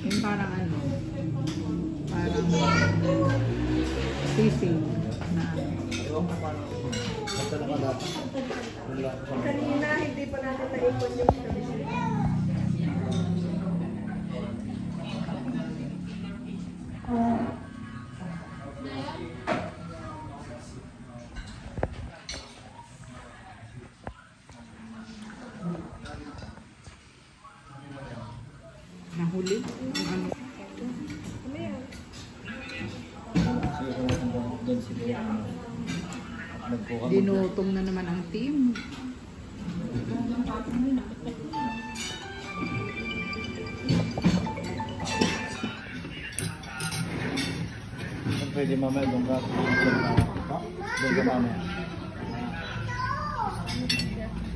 Yung parang ano, parang sisig na ano. Kanina, hindi pa natin naipon yung kabisig. Nahuli? Yung ano? Ano yan? Dinutong na naman ang team. Pwede mamaya doon ka. Doon ka mamaya.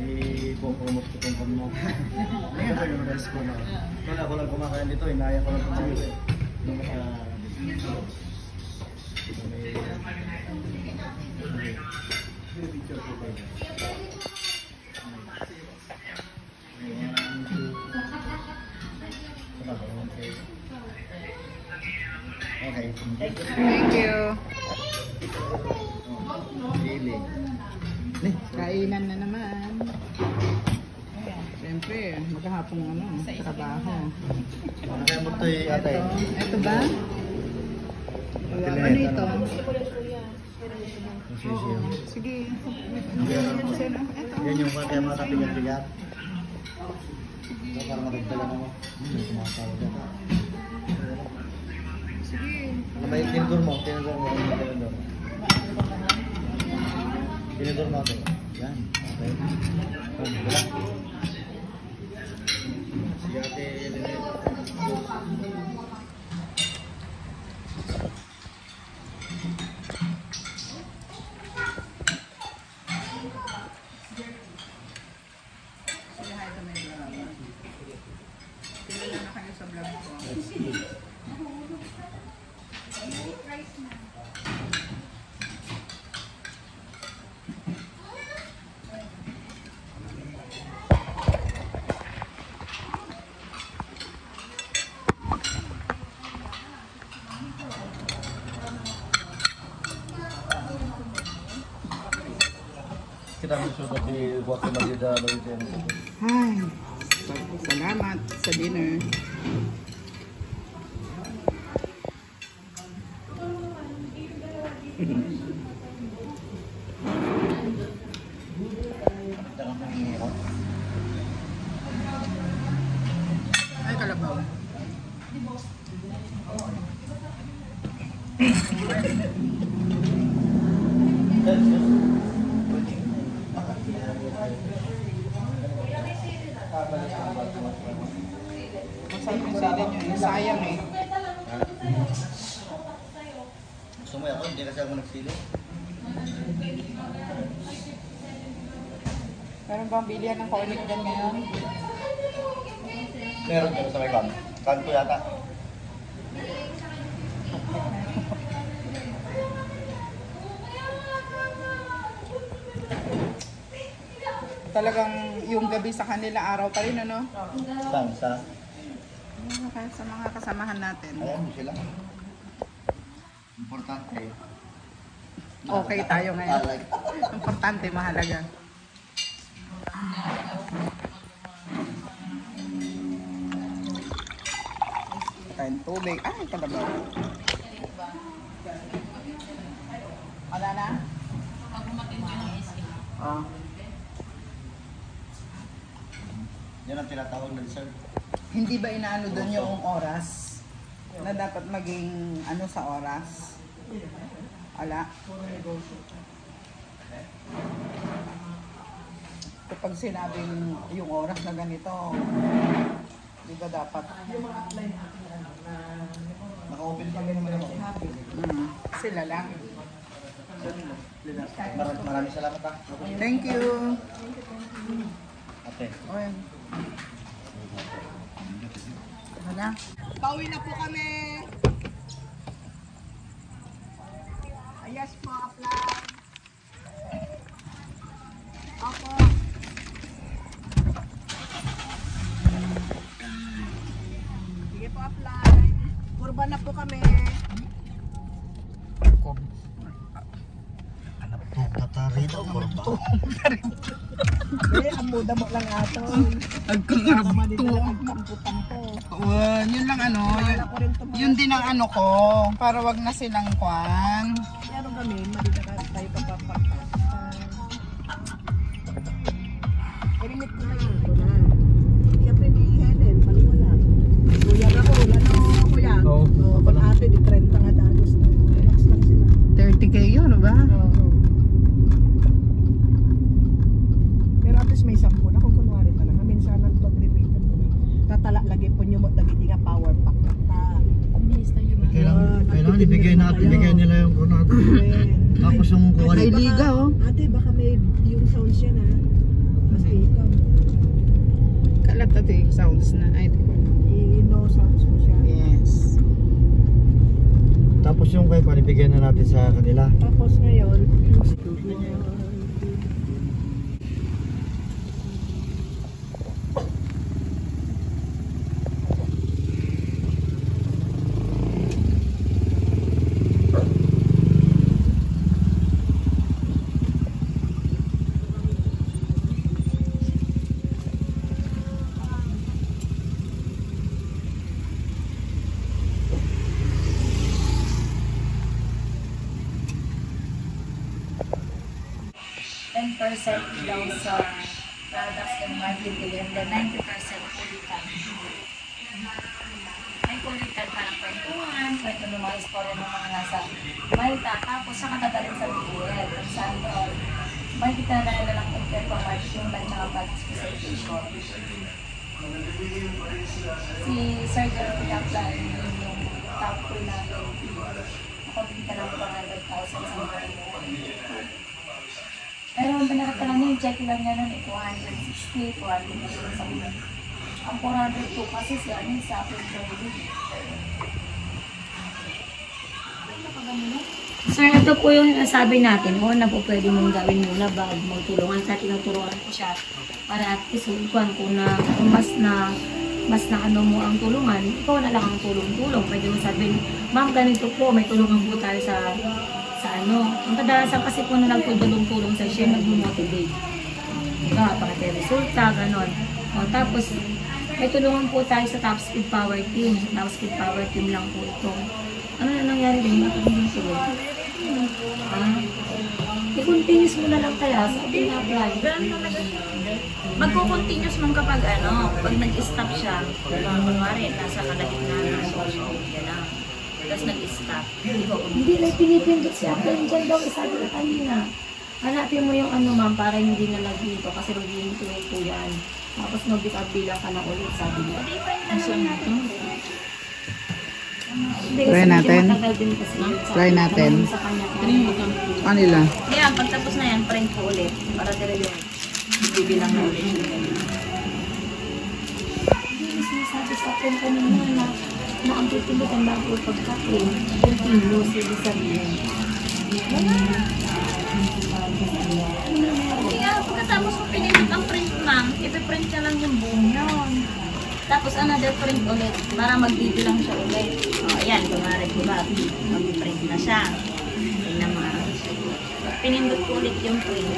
I-promote ko itong pan mo. Hindi ka yung rice ko na. Kala ko lang kumakain dito, inaya ko lang itong siguro eh. Doon ka may picture ko kayo. Okay. Thank you. Really? Kainan na naman. Siyempre, maghapong ano, trabaho. Ano kaya mo ito ate? Ito ba? Ano ito? Sige. Yan yung kaya mga kapigat-pigat. Parang matagdagan ako. Tumatawag ka. Sige. May tinidor mo. Tinidor mo. Tinidor mo ate. Yan. Okay. Wala. Sige ate. Kita bersyukur di buat kembali dari itu. Ay, salamat sa dinner. Ay, kalabaw. Masarap yung sila nyo. Sayang eh. Gusto mo ako? Hindi kasi ako nagsili. Meron bang bilihan ng kaulit dyan ngayon? Meron ka sa may kan. Kanto yata. Talagang yung gabi sa kanila, araw pa rin, ano? Saan? Sa? Kahit sa mga kasamahan natin. Ayan, sila. Importante. Okay tayo ngayon. Like. Importante, mahalaga. Kain tubig. Ay, kalabaw. Wala na? Oh. Yan ang tinatawag na dessert. Hindi ba inaano doon yung oras? Na dapat maging ano sa oras? Wala. Kapag sinabing yung oras na ganito, di ba dapat? Naka-open pa rin naman ako. Sila lang. Maraming salamat ha. Thank you. Ate. Oy. Wala. Pauwi na po kami. Yes po, apply. Opo. apply. Kurba na po kami. Anak to, katari daw, korba. Ang muda mo lang ato. Agkakarabto. Yun lang ano, yun din ang ano ko, para wag na silang kwan. Pero kami, malita ka tayo papapakita. Ilimit ko na yun. Siyempre ni Helen, paluwa lang. Kuya na ko, ano kuya? Oo. Kung ate, di 30 nga dalos na. Relax lang sila. 30k yun, ba? Oo. Pero at least may 10 na kung kunwari talaga. Minsan ang pag-repeated ko na. Tatala lagi po nyo mo, dagiti nga power pack na ta. Kailangan ibigay nila yung kunado. Tapos yung kuwari. Ay, liga, oh. Ate, baka may yung sounds yan ha. Mas ikaw. Kalat ito yung sounds na. Ay, I-no sounds mo siya. yes. Tapos yung kay kuwari, ibigay na natin sa kanila. Tapos ngayon, daw sa products ng marketing and then 90% kulitan. May kulitan pa ng kwentuhan, kwento ng mga istorya ng mga nasa Malta, tapos saka nadalhin sa BL, kung saan doon, may kita na nila ng compare pa marketing like mga participation. Si Sir Jerome Yaplan, yung top 2 namin, nakabigita ng 400,000 sa mga pero ang pinakatalang niya, yung check lang niya nun, 260, 200 sa mga. Ang 402 kasi siya, sa akin Sir, ito po yung sabi natin, na po pwede mong gawin muna bago magtulungan. Sa tinutulungan ko siya para at least kung mas na ano mo ang tulungan, ikaw na lang ang tulong-tulong. Pwede mo sabihin, ma'am, ganito po, may tulungan po tayo sa ano. Ang kadalasan kasi po na nagtulong-tulong sa siya, nag-motivate. Ikaw, resulta, ganon. O, tapos, may tulungan po tayo sa Top Speed Power Team. Sa Top Speed Power Team lang po ito. Ano na nangyari din? Bakit hindi tulong? I-continuous mo na lang kaya sa pina-apply. Magko-continuous mong kapag pag nag-stop siya, kunwari, nasa kalagitnaan ng social media lang. Tapos nag-stop. Hindi na pinipindot siya. Kaya dyan daw, isabi na kanina. Hanapin mo yung ma'am, para hindi na dito kasi mag-iinto ito yan. Tapos mag-bilang ka na ulit, sabi niya. Try natin. Try natin. Kanila. Kaya pagtapos na yan, print ko ulit. Para talaga bibilang na ulit. Hindi mas nasabi sa akin kanina na ang pipindot ang bago pagka-print. Continuous, ibig sabihin. Kaya pagkatapos mo pinindot ang print, ma'am, ipiprint ka lang yung buong yun. Tapos another print ulit para magbibilang siya ulit. O, ayan, kumari, diba? Mag-print na siya. Tingnan mo. Pinindot ko ulit yung print.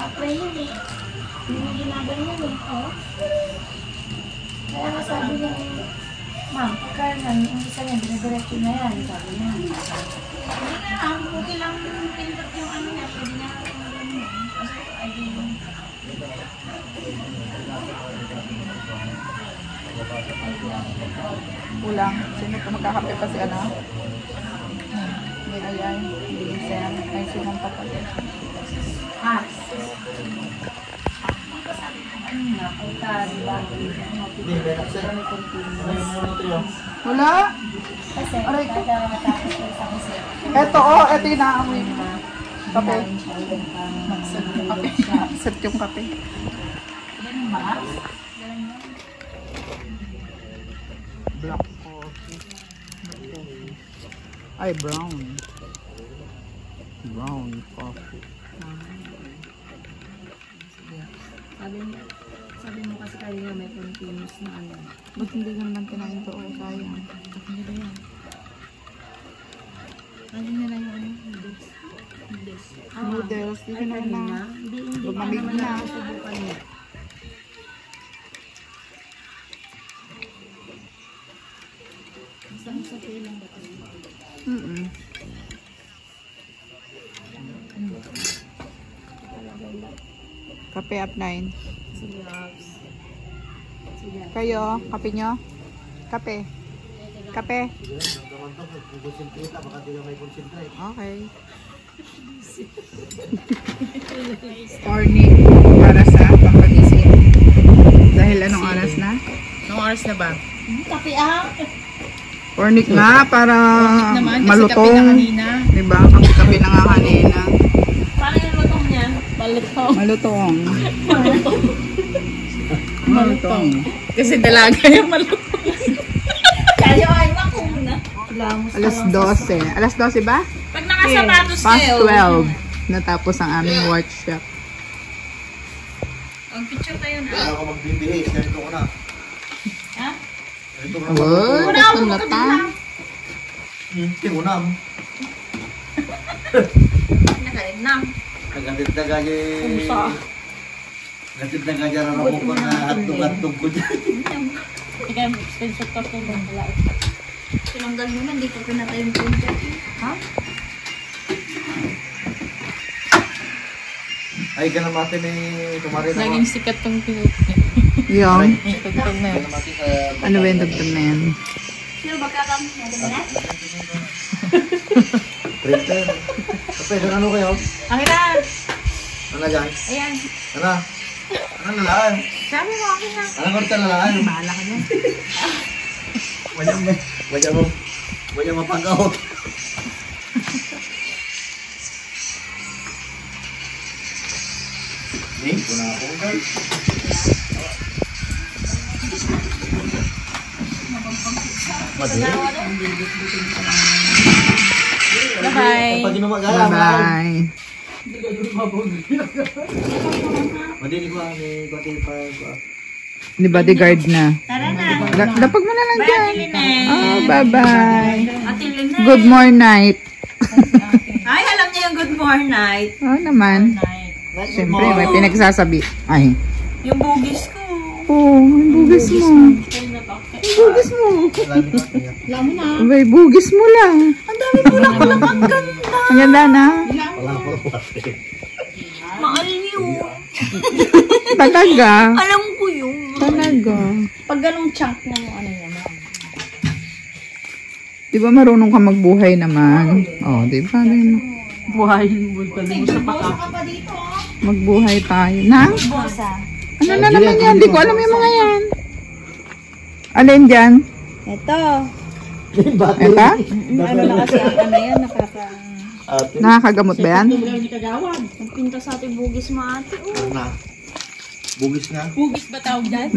Apply yun eh. Hindi mo ginaganyan eh. Kaya nga sabi niya, ma'am, pagka yung isa niya, dire-diretso na yan. Sabi niya. Hindi nga lang, okay lang pindot yung niya. Pwede niya kasi I mean, Kulang. Sino pa magkakape pa si May ayan. Hindi siya. Ay, sinong papagay. Wala. kasi Aray ko. kada matapos ko sa kasi. Eto, eto yung naamoy mo. Kape. Set yung kape. Ganun ba? Black coffee. Ay, brown. Brown coffee. Sabi mo kasi kanina may continuous na ano. Ba't hindi ka naman kinain to? Oh, sayang. Hindi ba yan? Ano na lang yung ano? Noodles. Noodles. Noodles, di ka naman na. Hindi pa Lumamig naman na. nakasubukan mo. Isang sa lang ba ito? Kape up 9. Sige, Ops. Sige. Kayo, kape nyo? Kape. Kape. Okay. Corny para sa pangpagising. Dahil anong oras na? Anong oras na ba? Kape ah. Cornic nga para naman, kasi malutong. kape na kanina. Diba? Kape na nga kanina. Paano yung lutong niya? Balutong. Malutong. Malutong. Kasi dalaga yung malutong. Kayo ay makuna. Alas 12. Alas 12 ba? Pag nakasapatos Past kayo. 12. Natapos ang aming workshop. Ang picture tayo na. Kaya ako magbibihis, ganito ko na. Ha? Ganito ko na. Wow, latang lata. Tingunam. Nakalim na. Nagatid na gaya. Nagatid na gaya na ako ko na hatog-hatog ko dyan. Ikaw, expensive ka po ba? Tinanggal mo na, hindi ko pinatay yung printer. Ha? Ay, ganun natin eh. Tumarin ako. Naging sikat tong pinuti. Yung, Tugtog na yun. Ganun natin sa... ano ba yung dugtong na yan? Sino ba kakam? Na? Printer. Kapag ano kayo? Akin na! Ano dyan? Ayan. Ano? Ano nalaan? Sabi mo, akin na. Ano korta nalaan? Bahala ka dyan. Wala mapagaw. Eh, kuna ako guys. Bye-bye. Pag inumagala, Bye-bye. madili ko ang Di bodyguard na. Tara na. Dapag mo na lang Bye, dyan. Ate Lynette. Oh, bye-bye. Ate Lynette. Good morning night. Ay, alam niya yung good morning night. Oh, naman. Siyempre, may pinagsasabi. Ay. Yung bugis ko. Oh, yung bugis mo. Yung bugis mo. Abay, bugis mo lang. Ang dami bulak-bulak. Ang ganda. Ang ganda na. Maaliw. Talaga. Alam ko yun. Talaga. Pag ganong chunk na yung ano niya. Di ba marunong ka magbuhay naman? Oh, di ba? Buhayin mo. Pwede mo sa Bosa ka pa dito. Magbuhay tayo. Na? Bosa. Ano na naman yan? Di ko alam yung mga yan. Alin dyan? Ito. Ito? Ano na kasi ang ano yan. Nakakagamot ba yan? Ang pinta sa ating bugis mo ate. na. Bugis na. Bugis ba tawag dyan?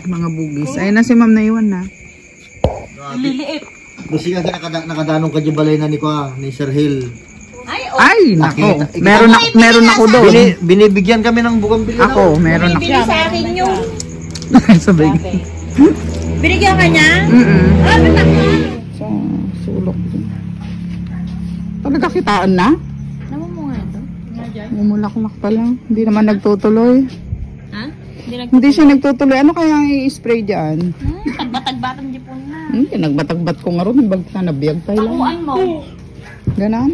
Mga bugis. Ayun na si Ma'am Naiwan na. Liliit. Busi ka nakadanong ka dyan balay na ni Sir Hill. Ay, oh. Ay, nako. Nakita. Meron ako doon. Binibigyan kami ng bugambilya. Ako, meron ako. Bili sa akin yung. Sabay. Binigyan ka niya? Ah, batak na. Sa sulok din. Talaga kitaan na? Namumunga ito. Mumulaklak pa lang. Hindi naman nagtutuloy. Ha? Hindi siya nagtutuloy. Ano kaya ang i-spray dyan? Tagbatag-batang dipon na. Pinagbatag-bat ko nga ron. Bag na nabiyag tayo lang. Takuan mo. Ganon?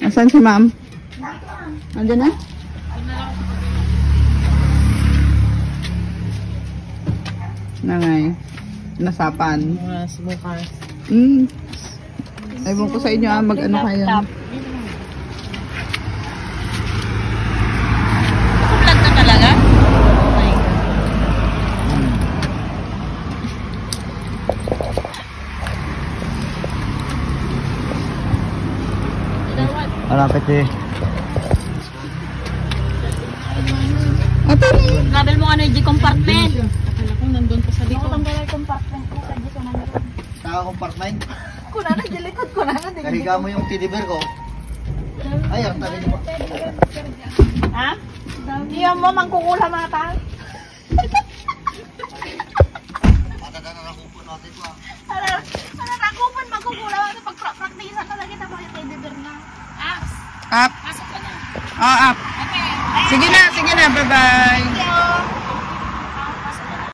Asan si Ma'am? Andiyan na? Nangay. Nasapan. Mga smokers. Ewan ko sa inyo mag-ano kayo. Vlog ka talaga? Malapit eh. Ate! Travel mo energy compartment. Akala ko nandun pa sa dito. Tanggal ang compartment mo sa dito na nito. Saka compartment. Kuna na, gilikot ko na. Kahiga mo yung teddy bear ko. Ay, ang tabi niyo po. Ha? Hindi mo mangkukula mata. Ano na kupon magkukula ano pag-practice na lagi ta mga teddy bear na. Apps. Up. Pasok ka na. Oh, up. Okay. Sige na, bye-bye.